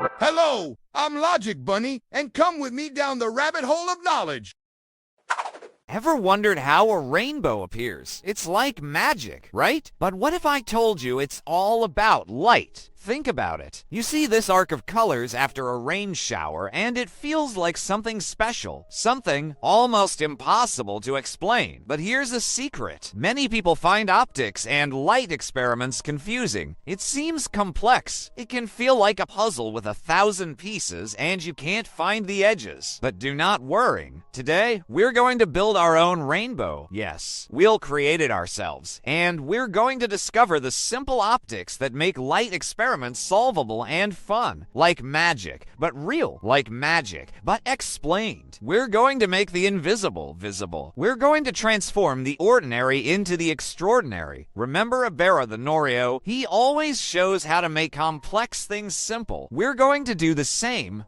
Hello, I'm Logic Bunny, and come with me down the rabbit hole of knowledge. Ever wondered how a rainbow appears? It's like magic, right? But what if I told you it's all about light? Think about it. You see this arc of colors after a rain shower, and it feels like something special, something almost impossible to explain. But here's a secret. Many people find optics and light experiments confusing. It seems complex. It can feel like a puzzle with 1,000 pieces, and you can't find the edges. But do not worry. Today, we're going to build our own rainbow. Yes, we'll create it ourselves. And we're going to discover the simple optics that make light experiments solvable and fun, like magic, but real, like magic, but explained. We're going to make the invisible visible. We're going to transform the ordinary into the extraordinary. Remember Ibarra the Norio? He always shows how to make complex things simple. We're going to do the same.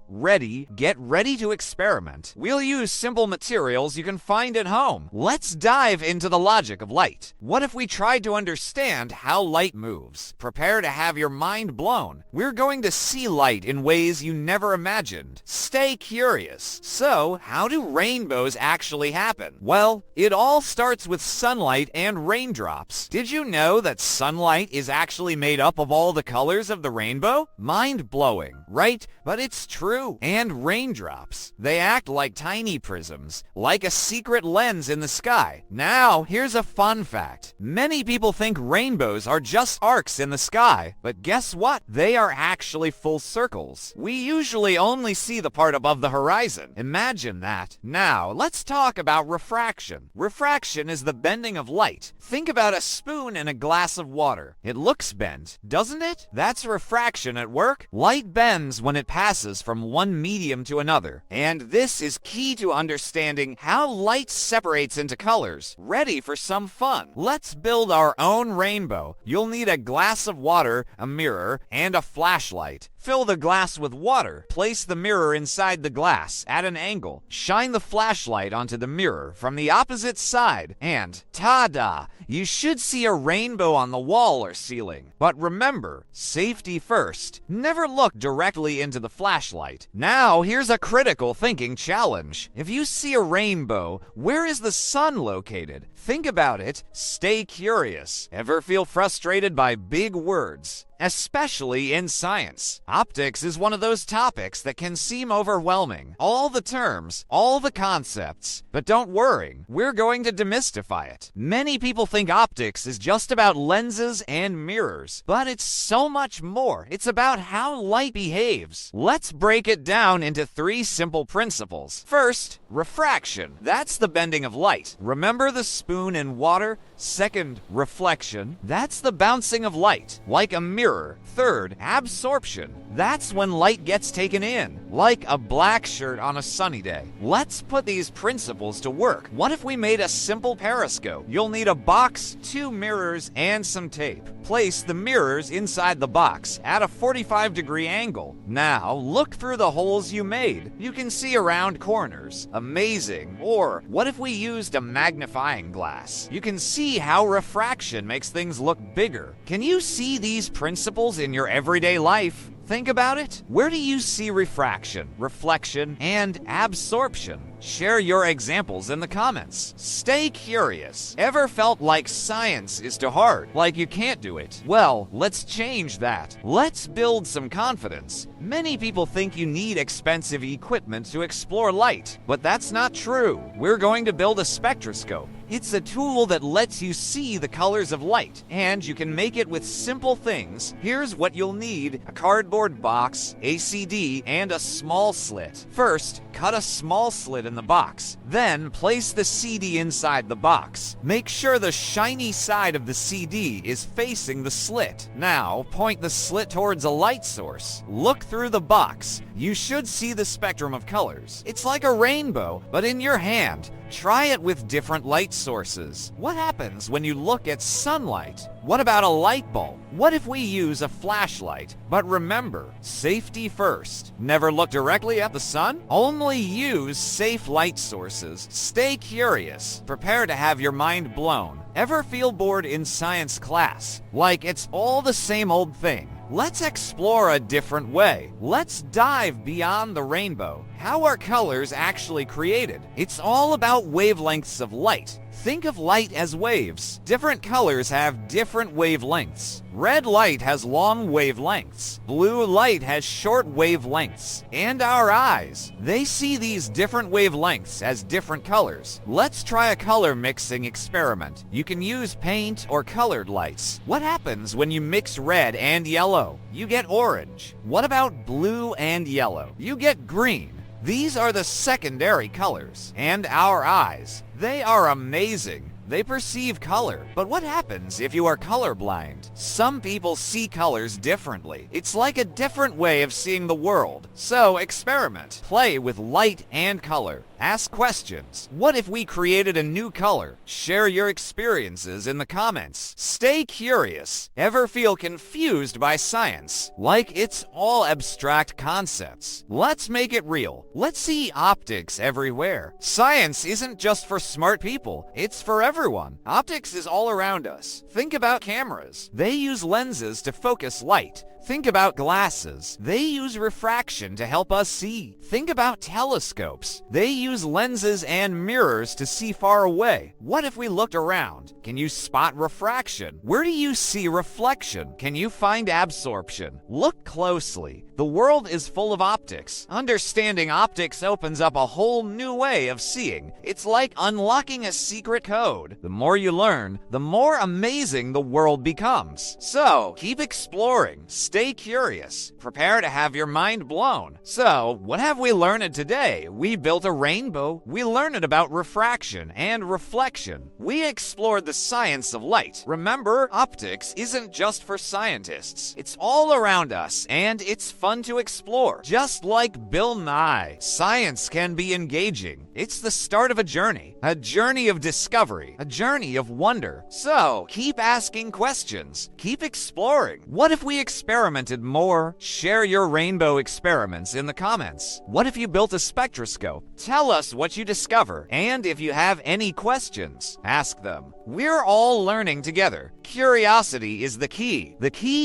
Get ready to experiment. We'll use simple materials you can find at home. Let's dive into the logic of light. What if we tried to understand how light moves? Prepare to have your mind blown. We're going to see light in ways you never imagined. Stay curious. So, how do rainbows actually happen? Well, it all starts with sunlight and raindrops. Did you know that sunlight is actually made up of all the colors of the rainbow? Mind-blowing, right? But it's true. And raindrops. They act like tiny prisms, like a secret lens in the sky. Now, here's a fun fact. Many people think rainbows are just arcs in the sky, but guess what? They are actually full circles. We usually only see the part above the horizon. Imagine that. Now, let's talk about refraction. Refraction is the bending of light. Think about a spoon in a glass of water. It looks bent, doesn't it? That's refraction at work. Light bends when it passes from one medium to another. And this is key to understanding how light separates into colors. Ready for some fun? Let's build our own rainbow. You'll need a glass of water, a mirror, and a flashlight. Fill the glass with water. Place the mirror inside the glass at an angle. Shine the flashlight onto the mirror from the opposite side, and ta-da! You should see a rainbow on the wall or ceiling. But remember, safety first. Never look directly into the flashlight. Now, here's a critical thinking challenge. If you see a rainbow, where is the sun located? Think about it. Stay curious. Ever feel frustrated by big words? Especially in science. Optics is one of those topics that can seem overwhelming. All the terms, all the concepts. But don't worry, we're going to demystify it. Many people think optics is just about lenses and mirrors, but it's so much more. It's about how light behaves. Let's break it down into 3 simple principles. First, refraction. That's the bending of light. Remember the spoon in water? Second, reflection. That's the bouncing of light, like a mirror. Third, absorption. That's when light gets taken in, like a black shirt on a sunny day. Let's put these principles to work. What if we made a simple periscope? You'll need a box, 2 mirrors, and some tape. Place the mirrors inside the box at a 45-degree angle. Now, look through the holes you made. You can see around corners. Amazing. Or, what if we used a magnifying glass? You can see how refraction makes things look bigger. Can you see these principles in your everyday life? Think about it. Where do you see refraction, reflection, and absorption? Share your examples in the comments. Stay curious. Ever felt like science is too hard, like you can't do it? Well, let's change that. Let's build some confidence. Many people think you need expensive equipment to explore light, but that's not true. We're going to build a spectroscope. It's a tool that lets you see the colors of light, and you can make it with simple things. Here's what you'll need: a cardboard box, a CD, and a small slit. First, cut a small slit in the box. Then, place the CD inside the box. Make sure the shiny side of the CD is facing the slit. Now, point the slit towards a light source. Look through the box. You should see the spectrum of colors. It's like a rainbow, but in your hand. Try it with different light sources. What happens when you look at sunlight? What about a light bulb? What if we use a flashlight? But remember, safety first. Never look directly at the sun. Only use safe light sources. Stay curious. Prepare to have your mind blown. Ever feel bored in science class? Like it's all the same old thing. Let's explore a different way. Let's dive beyond the rainbow. How are colors actually created? It's all about wavelengths of light. Think of light as waves. Different colors have different wavelengths. Red light has long wavelengths. Blue light has short wavelengths. And our eyes, they see these different wavelengths as different colors. Let's try a color mixing experiment. You can use paint or colored lights. What happens when you mix red and yellow? You get orange. What about blue and yellow? You get green. These are the secondary colors. And our eyes, they are amazing. They perceive color. But what happens if you are colorblind? Some people see colors differently. It's like a different way of seeing the world. So experiment. Play with light and color. Ask questions. What if we created a new color? Share your experiences in the comments. Stay curious. Ever feel confused by science? Like it's all abstract concepts. Let's make it real. Let's see optics everywhere. Science isn't just for smart people. It's for everyone. Optics is all around us. Think about cameras. They use lenses to focus light. Think about glasses. They use refraction to help us see. Think about telescopes. They use lenses and mirrors to see far away. What if we looked around? Can you spot refraction? Where do you see reflection? Can you find absorption? Look closely. The world is full of optics. Understanding optics opens up a whole new way of seeing. It's like unlocking a secret code. The more you learn, the more amazing the world becomes. So, keep exploring. Stay curious. Prepare to have your mind blown. So, what have we learned today? We built a rainbow. We learned about refraction and reflection. We explored the science of light. Remember, optics isn't just for scientists. It's all around us, and it's fun to explore. Just like Bill Nye, science can be engaging. It's the start of a journey of discovery, a journey of wonder. So, keep asking questions. Keep exploring. What if we experimented more? Share your rainbow experiments in the comments. What if you built a spectroscope? Tell us what you discover. And if you have any questions, ask them. We're all learning together. Curiosity is the key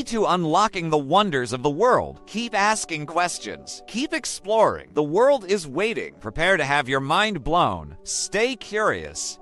to unlocking the wonders of the world. Keep asking questions. Keep exploring. The world is waiting. Prepare to have your mind blown. Stay curious.